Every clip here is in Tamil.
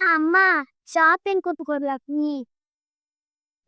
அம்மா ஷாப்பிங் கூட்டு போகலாம் நீ.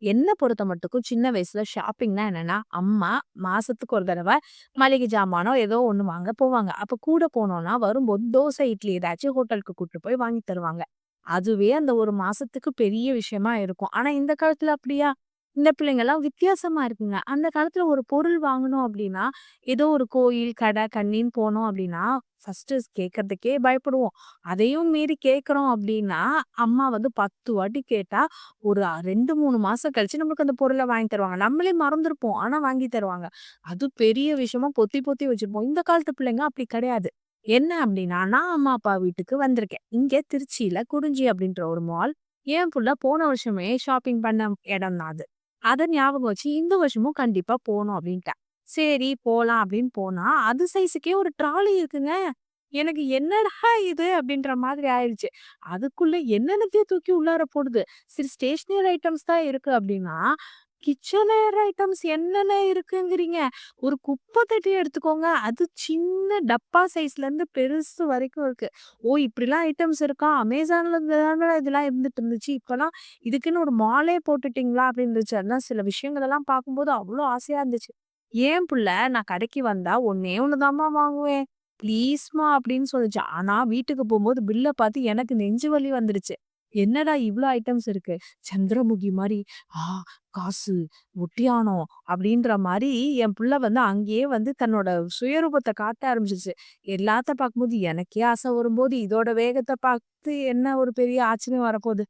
என்ன பொறுத்த மட்டுக்கும் சின்ன வயசுல ஷாப்பிங்னா என்னன்னா, அம்மா மாசத்துக்கு ஒரு தடவ மளிகை ஜாமானோ ஏதோ ஒண்ணு வாங்க போவாங்க. அப்ப கூட போனோம்னா, வரும்போது தோசை, இட்லி ஏதாச்சும் ஹோட்டலுக்கு கூட்டு போய் வாங்கி தருவாங்க. அதுவே அந்த ஒரு மாசத்துக்கு பெரிய விஷயமா இருக்கும். ஆனா இந்த காலத்துல அப்படியா? இந்த பிள்ளைங்கலாம் வித்தியாசமா இருக்குங்க. அந்த காலத்துல ஒரு பொருள் வாங்கணும் அப்படின்னா, ஏதோ ஒரு கோயில், கடை, கன்னின்னு போனோம் அப்படின்னா, ஃபர்ஸ்ட்டு கேட்கறதுக்கே பயப்படுவோம். அதையும் மீறி கேட்கிறோம் அப்படின்னா, அம்மா வந்து 10 வாட்டி கேட்டா ஒரு 2, 3 மாசம் கழிச்சு நம்மளுக்கு அந்த பொருள வாங்கி தருவாங்க. நம்மளே மறந்துருப்போம். ஆனா வாங்கி தருவாங்க. அது பெரிய விஷயமா பொத்தி பொத்தி வச்சிருப்போம். இந்த காலத்து பிள்ளைங்க அப்படி கிடையாது. என்ன அப்படின்னா, நான் அம்மா, அப்பா வீட்டுக்கு வந்திருக்கேன். இங்க திருச்சியில குறிஞ்சி அப்படின்ற ஒரு மால். என் புள்ள போன வருஷமே ஷாப்பிங் பண்ண இடம் தான் அது. அத ஞாபகம் வச்சு இந்த வருஷமும் கண்டிப்பா போணும் அப்படின்ட்டேன். சரி போலாம் அப்படின்னு போனா, அது சைஸுக்கே ஒரு ட்ராலி இருக்குங்க. எனக்கு என்னடா இது அப்படின்ற மாதிரி ஆயிடுச்சு. அதுக்குள்ள என்னென்னத்தையோ தூக்கி உள்ளார போடுது. சரி ஸ்டேஷனரி ஐட்டம்ஸ் தான் இருக்கு அப்டின்னா, கிச்சனேர் ஐட்டம்ஸ் என்னென்ன இருக்குங்கிறீங்க? ஒரு குப்பை தொட்டி எடுத்துக்கோங்க. அது சின்ன டப்பா சைஸ்லேருந்து பெருசு வரைக்கும் இருக்கு. ஓ! இப்படிலாம் ஐட்டம்ஸ் இருக்கா? அமேசான்ல தானடா இதெல்லாம் இருந்துட்டு இருந்துச்சு. இப்பலாம் இதுக்குன்னு ஒரு மாலே போட்டுட்டீங்களா? அப்படின்னு இருந்துச்சு. அதெல்லாம் சில விஷயங்களெல்லாம் பார்க்கும்போது அவ்ளோ ஆசையா இருந்துச்சு. ஏன் புள்ள நான் கடைக்கு வந்தா ஒண்ணே ஒண்ணு தாம்மா வாங்குவேன். ப்ளீஸ்மா அப்படின்னு சொல்லுச்சு. ஆனா வீட்டுக்கு போம்போது பில்ல பார்த்து எனக்கு நெஞ்சு வலி வந்துருச்சு. என்னடா இவ்ளோ ஐட்டம்ஸ் இருக்கு. சந்திரமுகி மாரி, ஆ காசு, ஒட்டியாணம் அப்படின்ற மாரி என் புள்ள வந்து அங்கேயே வந்து தன்னோட சுயரூபத்த காட்ட ஆரம்பிச்சுருச்சு. எல்லாத்த பார்க்கும்போது எனக்கே ஆசை வரும்போது, இதோட வேகத்த பார்த்து என்ன ஒரு பெரிய ஆச்சரியம் வரப்போது.